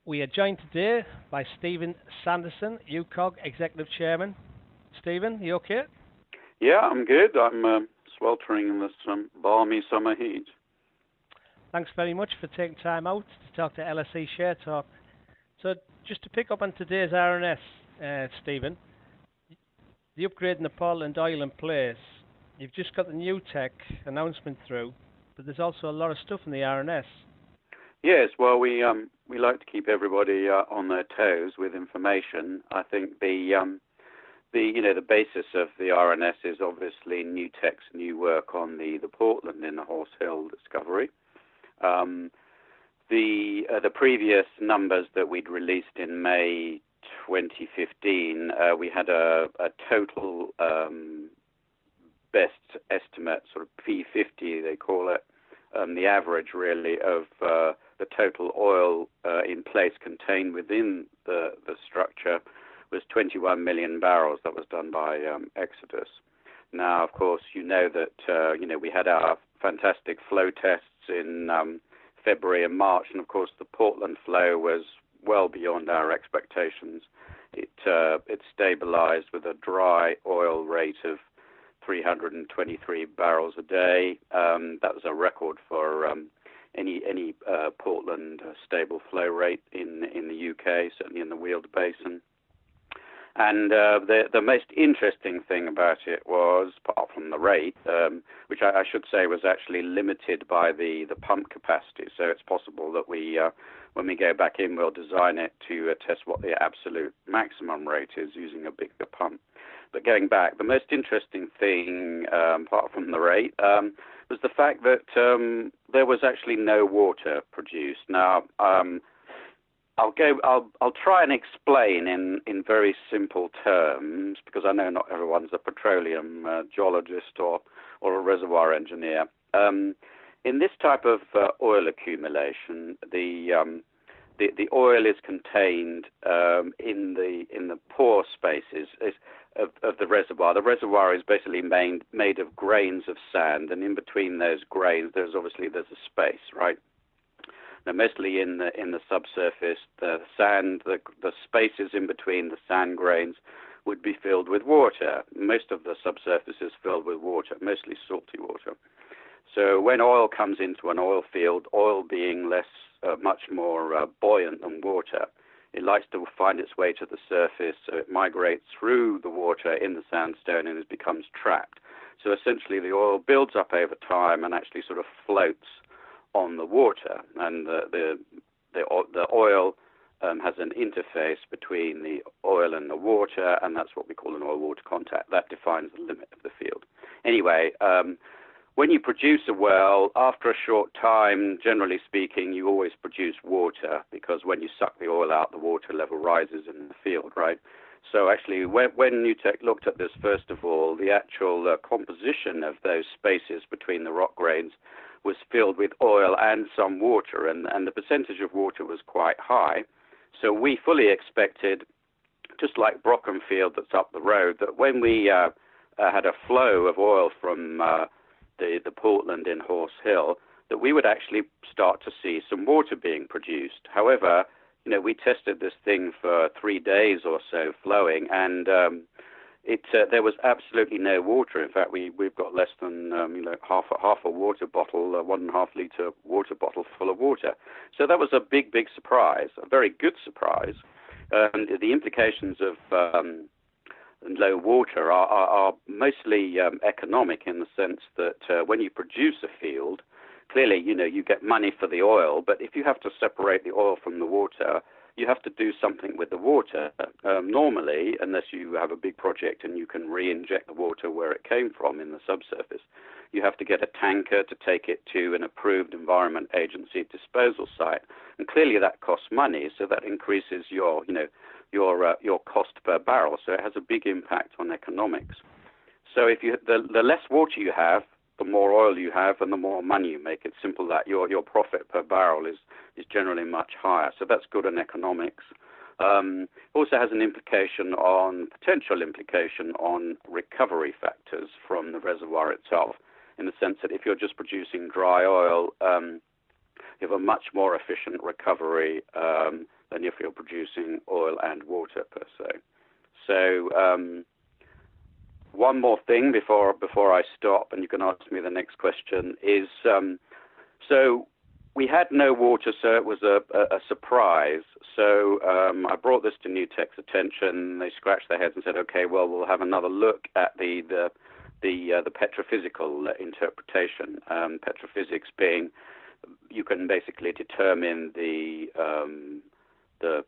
We are joined today by Stephen Sanderson, UKOG Executive Chairman. Stephen, you okay? Yeah, I'm good. I'm sweltering in this balmy summer heat. Thanks very much for taking time out to talk to LSE Share Talk. So just to pick up on today's RNS, Stephen, the upgrade in the Portland oil in place, you've just got the Nutech announcement through, but there's also a lot of stuff in the RNS. Yes, well, we like to keep everybody on their toes with information. I think the basis of the RNS is obviously Nutech's new work on the Portland in the Horse Hill discovery. The previous numbers that we'd released in May 2015, we had a total best estimate, sort of P50 they call it, the average really of the total oil in place contained within the structure was 21 million barrels. That was done by Xodus. Now, of course, you know that we had our fantastic flow tests in February and March, and of course the Portland flow was well beyond our expectations. It stabilized with a dry oil rate of 323 barrels a day. That was a record for any Portland stable flow rate in the UK, certainly in the Weald Basin. And the most interesting thing about it was, apart from the rate, which I should say was actually limited by the pump capacity. So it's possible that when we go back in, we'll design it to test what the absolute maximum rate is using a bigger pump. But going back, the most interesting thing, apart from the rate, was the fact that there was actually no water produced. Now, I'll try and explain in very simple terms, because I know not everyone's a petroleum geologist or a reservoir engineer. In this type of oil accumulation, the oil is contained in the pore spaces of the reservoir. The reservoir is basically made of grains of sand, and in between those grains, there's a space, right? Now, mostly in the subsurface, the sand, the spaces in between the sand grains would be filled with water. Most of the subsurface is filled with water, mostly salty water. So when oil comes into an oil field, oil being much more buoyant than water, it likes to find its way to the surface, so it migrates through the water in the sandstone and it becomes trapped. So essentially the oil builds up over time and actually sort of floats on the water, and the oil has an interface between the oil and the water, and that's what we call an oil-water contact. That defines the limit of the field. Anyway, when you produce a well, after a short time, generally speaking, you always produce water, because when you suck the oil out, the water level rises in the field, right? So actually, when Nutech looked at this, first of all, the actual composition of those spaces between the rock grains was filled with oil and some water, and the percentage of water was quite high. So we fully expected, just like Brockenfield that's up the road, that when we had a flow of oil from the Portland in Horse Hill, that we would actually start to see some water being produced. However, we tested this thing for 3 days or so flowing, and there was absolutely no water. In fact, we've got less than half a water bottle, a 1.5 liter water bottle full of water. So that was a big surprise, a very good surprise. And the implications of low water are mostly economic, in the sense that when you produce a field, clearly you get money for the oil, but if you have to separate the oil from the water, you have to do something with the water. Normally, unless you have a big project and you can re-inject the water where it came from in the subsurface, you have to get a tanker to take it to an approved Environment Agency disposal site. And clearly that costs money, so that increases your cost per barrel. So it has a big impact on economics. So if the less water you have, the more oil you have and the more money you make. It's simple that your profit per barrel is generally much higher. So that's good on economics. Also has an potential implication on recovery factors from the reservoir itself, in the sense that if you're just producing dry oil, you have a much more efficient recovery than producing oil and water per se. So one more thing before I stop, and you can ask me the next question, is so we had no water, so it was a surprise. So I brought this to Nutech's attention. They scratched their heads and said, okay, well, we'll have another look at the petrophysical interpretation. Petrophysics being, you can basically determine the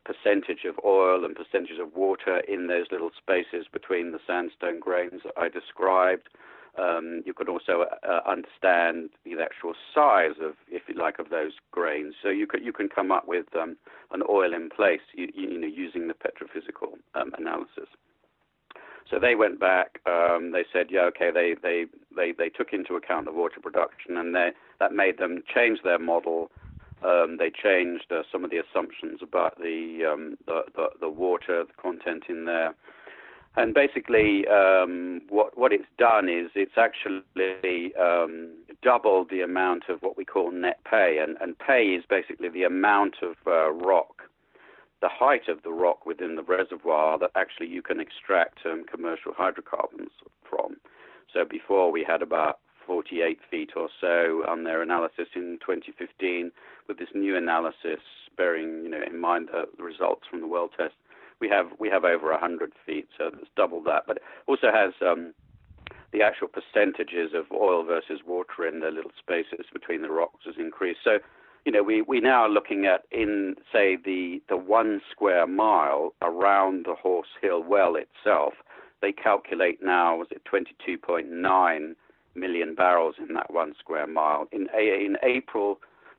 percentage of oil and percentage of water in those little spaces between the sandstone grains that I described. You can also understand the actual size of, if you like, of those grains. So you can come up with an oil in place, using the petrophysical analysis. So they went back. They said, yeah, okay. They took into account the water production, and that made them change their model. They changed some of the assumptions about the water, the content in there. And basically, what it's done is it's actually doubled the amount of what we call net pay. And pay is basically the amount of rock, the height of the rock within the reservoir that actually you can extract commercial hydrocarbons from. So before we had about 48 feet or so on their analysis in 2015. With this new analysis, bearing in mind the results from the well test, we have over 100 feet, so that's double that. But it also has the actual percentages of oil versus water in the little spaces between the rocks has increased. So, we now are looking at, in, say, the 1 square mile around the Horse Hill well itself, they calculate now, was it 22.9 million barrels in that 1 square mile. In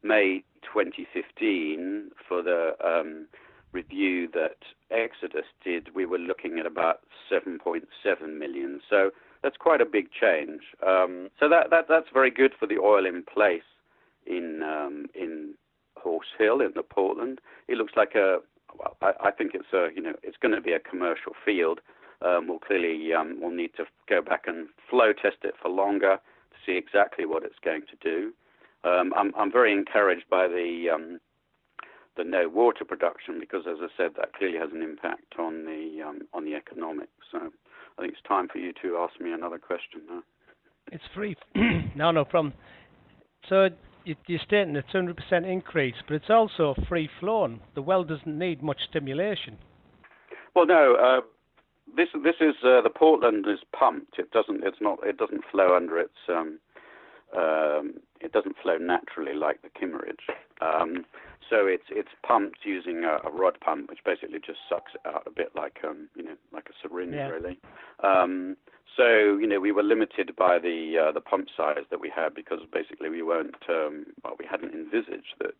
May 2015, for the review that Xodus did, we were looking at about 7.7 million. So that's quite a big change. So that's very good for the oil in place in Horse Hill in the Portland. It looks like I think it's it's going to be a commercial field. We'll need to go back and flow test it for longer to see exactly what it's going to do. I'm very encouraged by the no water production, because, as I said, that clearly has an impact on the economics. So I think it's time for you to ask me another question now. It's free. No problem. So you're stating it's 100% increase, but it's also free flowing. The well doesn't need much stimulation. Well, no. This is the Portland is pumped. It doesn't flow under its. It doesn't flow naturally like the Kimmeridge. So it's pumped using a rod pump, which basically just sucks it out a bit like like a syringe, really. So we were limited by the pump size that we had, because basically we weren't we hadn't envisaged that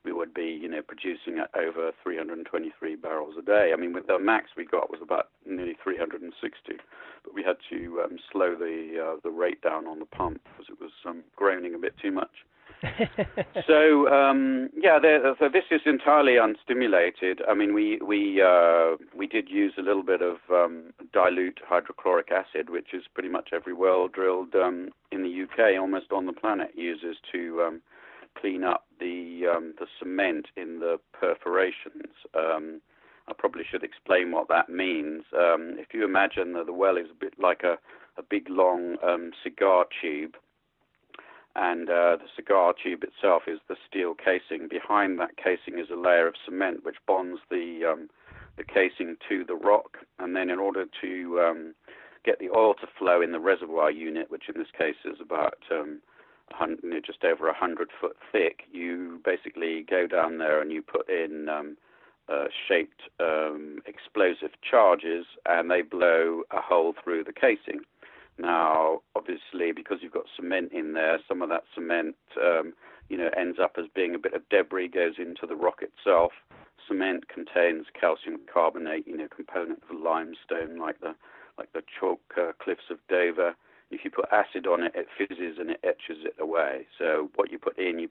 we would be producing at over 323 barrels a day. I mean, with the max we got was about nearly 360, but we had to slow the rate down on the pump because it was groaning a bit too much. So so this is entirely unstimulated. I mean, we did use a little bit of dilute hydrochloric acid, which is pretty much every well drilled in the UK, almost on the planet, uses to clean up the cement in the perforations. I probably should explain what that means. If you imagine that the well is a bit like a big long cigar tube, and the cigar tube itself is the steel casing. Behind that casing is a layer of cement which bonds the casing to the rock, and then in order to get the oil to flow in the reservoir unit, which in this case is about just over 100 foot thick, you basically go down there and you put in shaped explosive charges, and they blow a hole through the casing. Now, obviously, because you've got cement in there, some of that cement, ends up as being a bit of debris, goes into the rock itself. Cement contains calcium carbonate, component of limestone, like the chalk cliffs of Dover. If you put acid on it, it fizzes and it etches it away. So what you put in,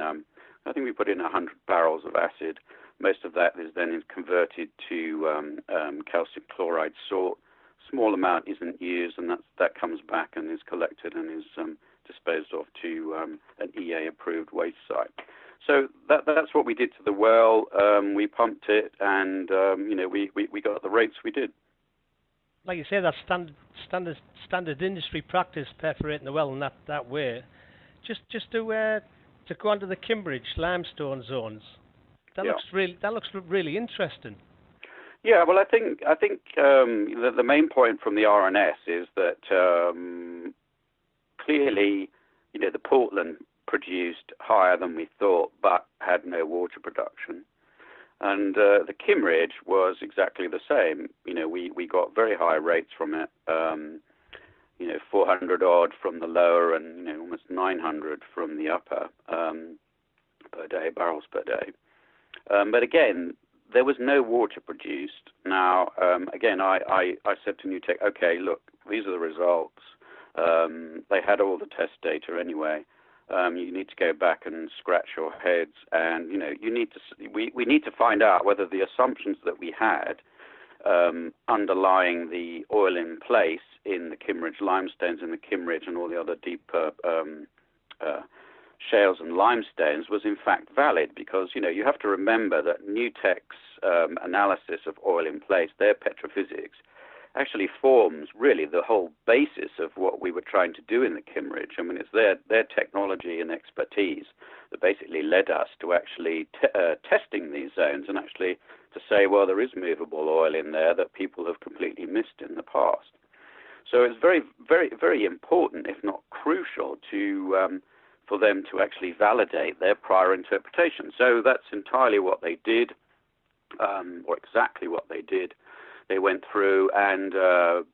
I think we put in 100 barrels of acid. Most of that is then converted to calcium chloride salt. Small amount isn't used, and that comes back and is collected and is disposed of to an EA-approved waste site. So that's what we did to the well. We pumped it, and we got the rates we did. Like you say, that's standard industry practice, perforating the well in that way. Just to go onto the Kimmeridge Limestone zones. That looks really interesting. Yeah, well, I think the main point from the RNS is that clearly, the Portland produced higher than we thought, but had no water production, and the Kimmeridge was exactly the same. We got very high rates from it. 400 odd from the lower, and almost 900 from the upper per day, barrels per day. But again, there was no water produced. Now, again, I said to Nutech, okay, look, these are the results. They had all the test data anyway. You need to go back and scratch your heads, and we need to find out whether the assumptions that we had underlying the oil in place in the Kimmeridge limestones and the Kimmeridge and all the other deeper shales and limestones was in fact valid, because you have to remember that Nutech's analysis of oil in place, their petrophysics, actually forms really the whole basis of what we were trying to do in the Kimmeridge. I mean, it's their technology and expertise that basically led us to actually testing these zones and actually to say, well, there is movable oil in there that people have completely missed in the past. So it's very, very, very important, if not crucial, for them to actually validate their prior interpretation. So that's entirely what they did, or exactly what they did. They went through and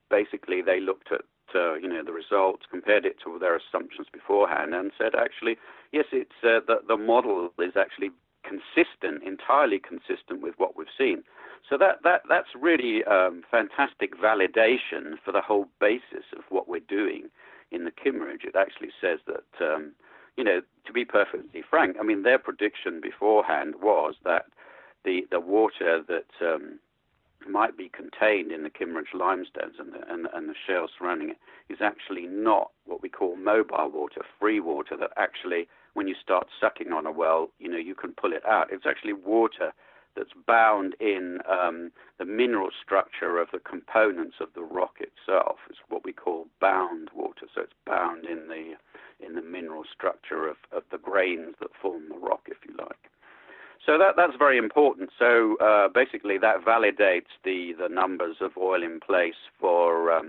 basically they looked at the results, compared it to their assumptions beforehand, and said, actually, yes, it's the model is actually consistent, entirely consistent with what we've seen. So that's really fantastic validation for the whole basis of what we're doing in the Kimmeridge. It actually says that, to be perfectly frank, I mean, their prediction beforehand was that the water that might be contained in the Kimmeridge limestones and the shale surrounding it is actually not what we call mobile water, free water, that actually, when you start sucking on a well, you can pull it out. It's actually water that's bound in the mineral structure of the components of the rock itself. It's what we call bound water. So it's bound in the mineral structure of the grains that form the rock, if you like. So that's very important. So basically, that validates the numbers of oil in place for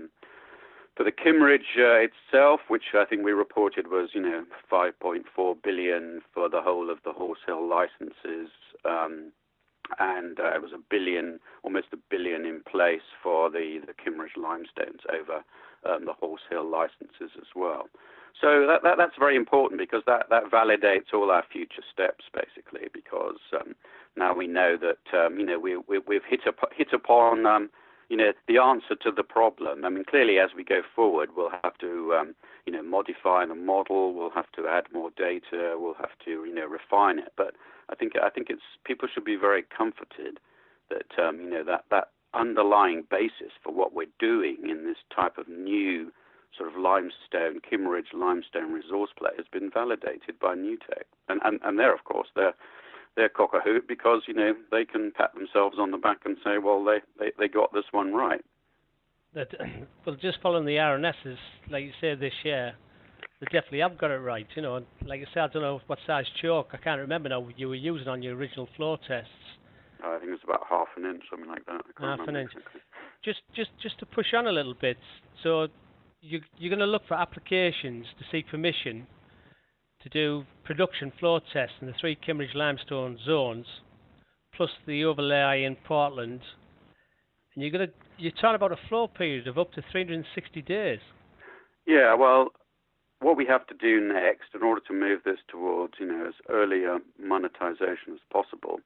the Kimmeridge itself, which I think we reported was 5.4 billion for the whole of the Horse Hill licenses, and it was almost a billion in place for the Kimmeridge limestones over the Horse Hill licenses as well. So that's very important, because that validates all our future steps, basically, because now we know that we've hit upon the answer to the problem. I mean, clearly, as we go forward, we'll have to modify the model. We'll have to add more data. We'll have to refine it. But I think it's people should be very comforted that that underlying basis for what we're doing in this type of new sort of Kimmeridge limestone resource play has been validated by Nutech, and they're, of course, they're cock-a-hoot, because they can pat themselves on the back and say, well, they got this one right. Well, just following the RNSs, like you say, this year, they definitely have got it right. Like you said, I don't know what size chalk, I can't remember now, you were using on your original flow tests. I think it's about half an inch, something like that. Half an inch. Just to push on a little bit, so you're going to look for applications to seek permission to do production flow tests in the 3 Kimmeridge limestone zones, plus the overlay in Portland, and you're talking about a flow period of up to 360 days. Yeah, well, what we have to do next, in order to move this towards as early a monetization as possible,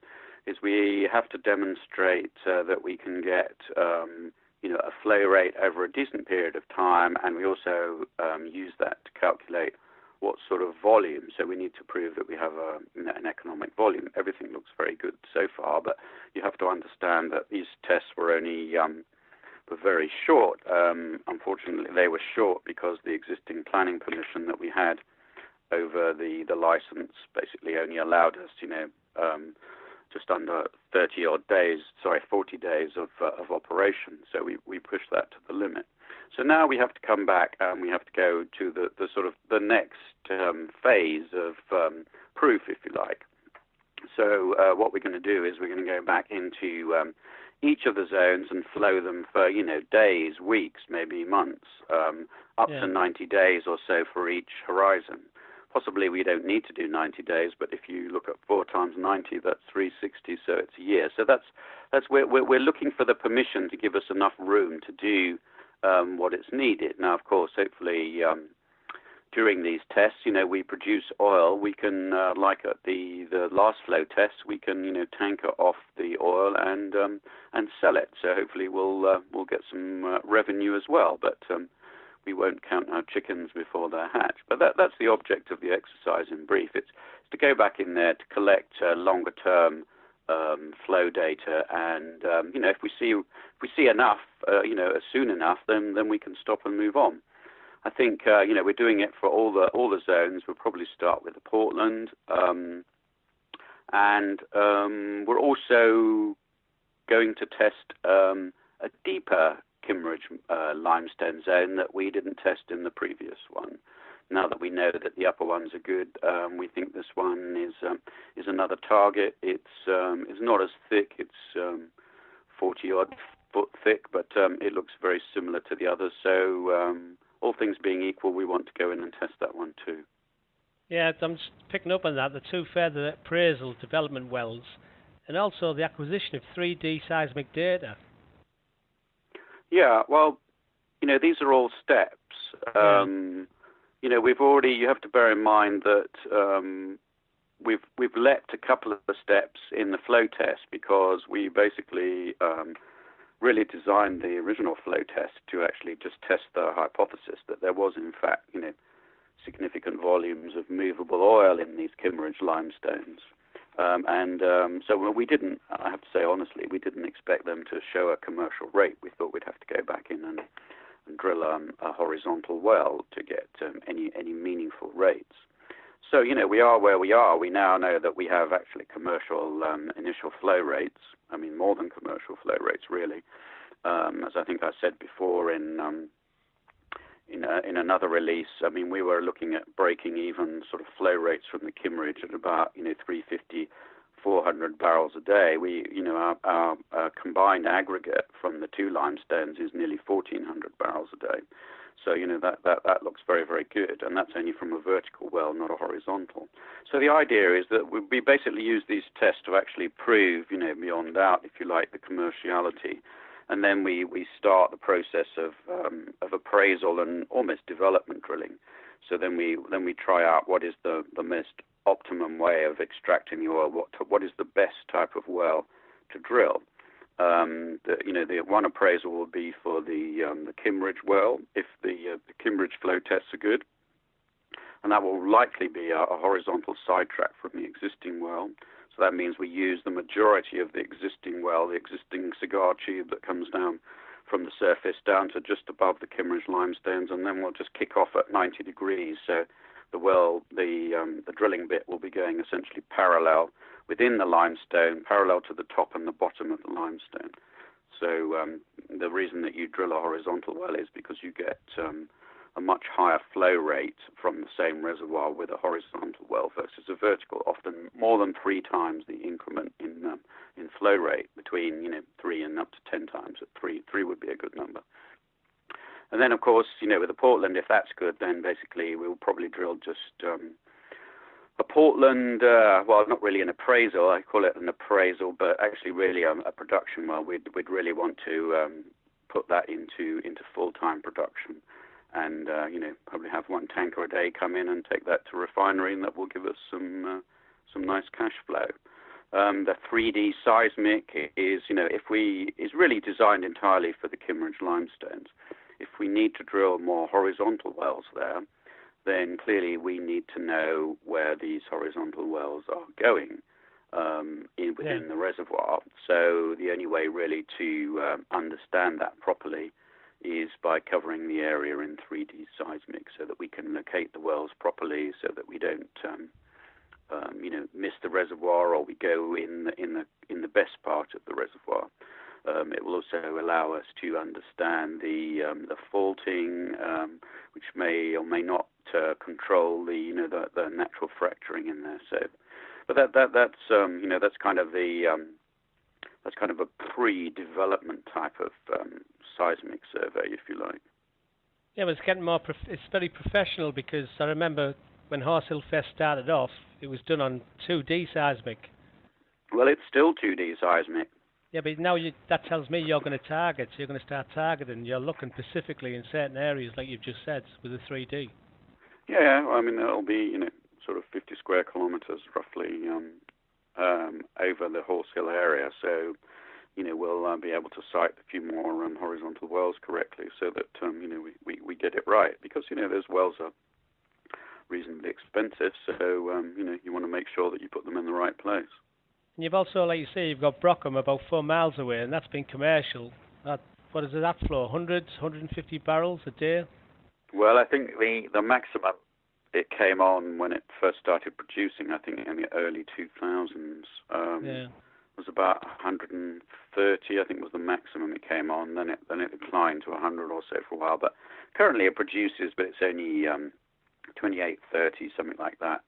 is we have to demonstrate that we can get a flow rate over a decent period of time, and we also use that to calculate what sort of volume. So we need to prove that we have an economic volume. Everything looks very good so far, but you have to understand that these tests were only were very short. Unfortunately, they were short because the existing planning permission that we had over the license basically only allowed us, just under 40 days of operation. So we pushed that to the limit. So now we have to come back and we have to go to the sort of the next phase of proof, if you like. So what we're going to do is we're going to go back into each of the zones and flow them for, days, weeks, maybe months, up to 90 days or so for each horizon. Possibly we don't need to do 90 days, but if you look at 4 times 90, that's 360, so it's a year. So that's we're looking for the permission to give us enough room to do what is needed. Now, of course, hopefully during these tests, we produce oil. We can, like at the last flow test, we can, tanker off the oil and sell it. So hopefully we'll get some revenue as well. But we won't count our chickens before they're hatched. But that's the object of the exercise in brief. It's to go back in there to collect longer term flow data, and if we see enough, soon enough, then we can stop and move on. I think we're doing it for all the zones. We'll probably start with the Portland, and we're also going to test a deeper Kimmeridge limestone zone that we didn't test in the previous one. Now that we know that the upper ones are good, we think this one is another target. It's not as thick. It's 40 odd foot thick, but it looks very similar to the others. So all things being equal, we want to go in and test that one too. Yeah, I'm just picking up on that. The 2 further appraisal development wells, and also the acquisition of 3D seismic data. Yeah, well, these are all steps. You have to bear in mind that we've leapt a couple of the steps in the flow test because we basically really designed the original flow test to actually just test the hypothesis that there was, in fact, significant volumes of movable oil in these Kimmeridge limestones. So we didn't, I have to say honestly, we didn't expect them to show a commercial rate. We thought we'd have to go back in and drill a horizontal well to get any meaningful rates. So, we are where we are. We now know that we have actually commercial initial flow rates. I mean, more than commercial flow rates, really. As I think I said before in another release, I mean, we were looking at breaking even sort of flow rates from the Kimmeridge at about 350, 400 barrels a day. Our combined aggregate from the 2 limestones is nearly 1,400 barrels a day. So that looks very, very good, and that's only from a vertical well, not a horizontal. So the idea is that we basically use these tests to actually prove, beyond doubt, if you like, the commerciality. And then we start the process of appraisal and almost development drilling. So then we try out what is the most optimum way of extracting the oil. What is the best type of well to drill? The one appraisal will be for the Kimmeridge well if the Kimmeridge flow tests are good, and that will likely be a horizontal sidetrack from the existing well. So that means we use the majority of the existing well, the existing cigar tube that comes down from the surface down to just above the Kimmeridge limestones, and then we'll just kick off at 90 degrees. So the well, the drilling bit will be going essentially parallel within the limestone, parallel to the top and the bottom of the limestone. So the reason that you drill a horizontal well is because you get a much higher flow rate from the same reservoir with a horizontal well versus a vertical, often more than 3 times the increment in flow rate, between 3 and up to 10 times. At 3 would be a good number. And then, of course, with the Portland, if that's good, then basically we'll probably drill just a Portland, well, not really an appraisal. I call it an appraisal, but actually really a production well. We'd really want to put that into full-time production, and probably have 1 tanker a day come in and take that to refinery, and that will give us some nice cash flow. The 3D seismic is really designed entirely for the Kimmeridge limestones. If we need to drill more horizontal wells there, then clearly we need to know where these horizontal wells are going within the reservoir. So the only way really to understand that properly is by covering the area in 3D seismic, so that we can locate the wells properly, so that we don't miss the reservoir, or we go in the best part of the reservoir. It will also allow us to understand the faulting, which may or may not control the natural fracturing in there. So, but that's kind of a pre-development type of seismic survey, if you like. Yeah, but it's getting more. It's very professional, because I remember when Horse Hill Fest started off, it was done on 2D seismic. Well, it's still 2D seismic. Yeah, but now that tells me you're going to target. So you're going to start targeting. You're looking specifically in certain areas, like you've just said, with the 3D. Yeah, I mean, it'll be sort of 50 square kilometers roughly over the Horse Hill area. So we'll be able to site a few more horizontal wells correctly, so that we get it right, because those wells are reasonably expensive. So you want to make sure that you put them in the right place. And you've also, like you say, you've got Brockham about 4 miles away, and that's been commercial. What is it, that flow? 150 barrels a day? Well, I think the maximum it came on when it first started producing, I think in the early 2000s, was about 130. I think was the maximum it came on. Then it declined to 100 or so for a while. But currently it produces, but it's only 28, 30, something like that.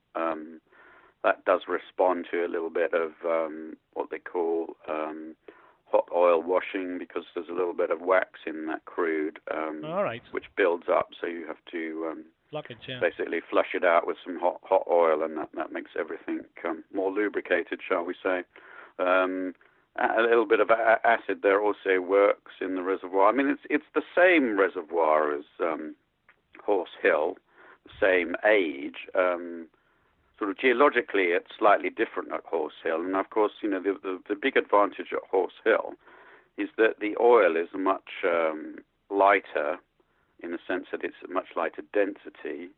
That does respond to a little bit of what they call hot oil washing, because there's a little bit of wax in that crude, All right. which builds up. So you have to Blockage, basically flush it out with some hot oil, and that makes everything more lubricated, shall we say. A little bit of acid there also works in the reservoir. I mean, it's the same reservoir as Horse Hill, the same age. Sort of geologically, it's slightly different at Horse Hill, and of course, the big advantage at Horse Hill is that the oil is much lighter, in the sense that it's a much lighter density,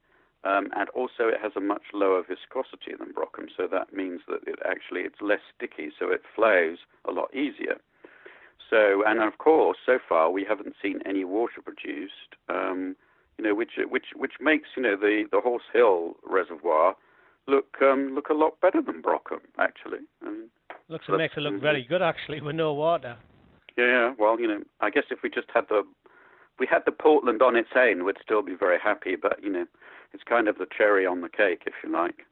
and also it has a much lower viscosity than Brockham. So that means that it's less sticky, so it flows a lot easier. So, and of course, so far we haven't seen any water produced, which makes the Horse Hill reservoir look a lot better than Brockham, actually. Makes it look very good, actually, with no water. Yeah, well, I guess if we just had the Portland on its own, we'd still be very happy. But it's kind of the cherry on the cake, if you like.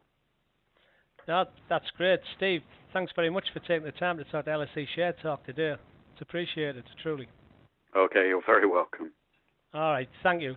No, that's great, Steve. Thanks very much for taking the time to talk to LSE Share Talk today. It's appreciated, truly. Okay, you're very welcome. All right, thank you.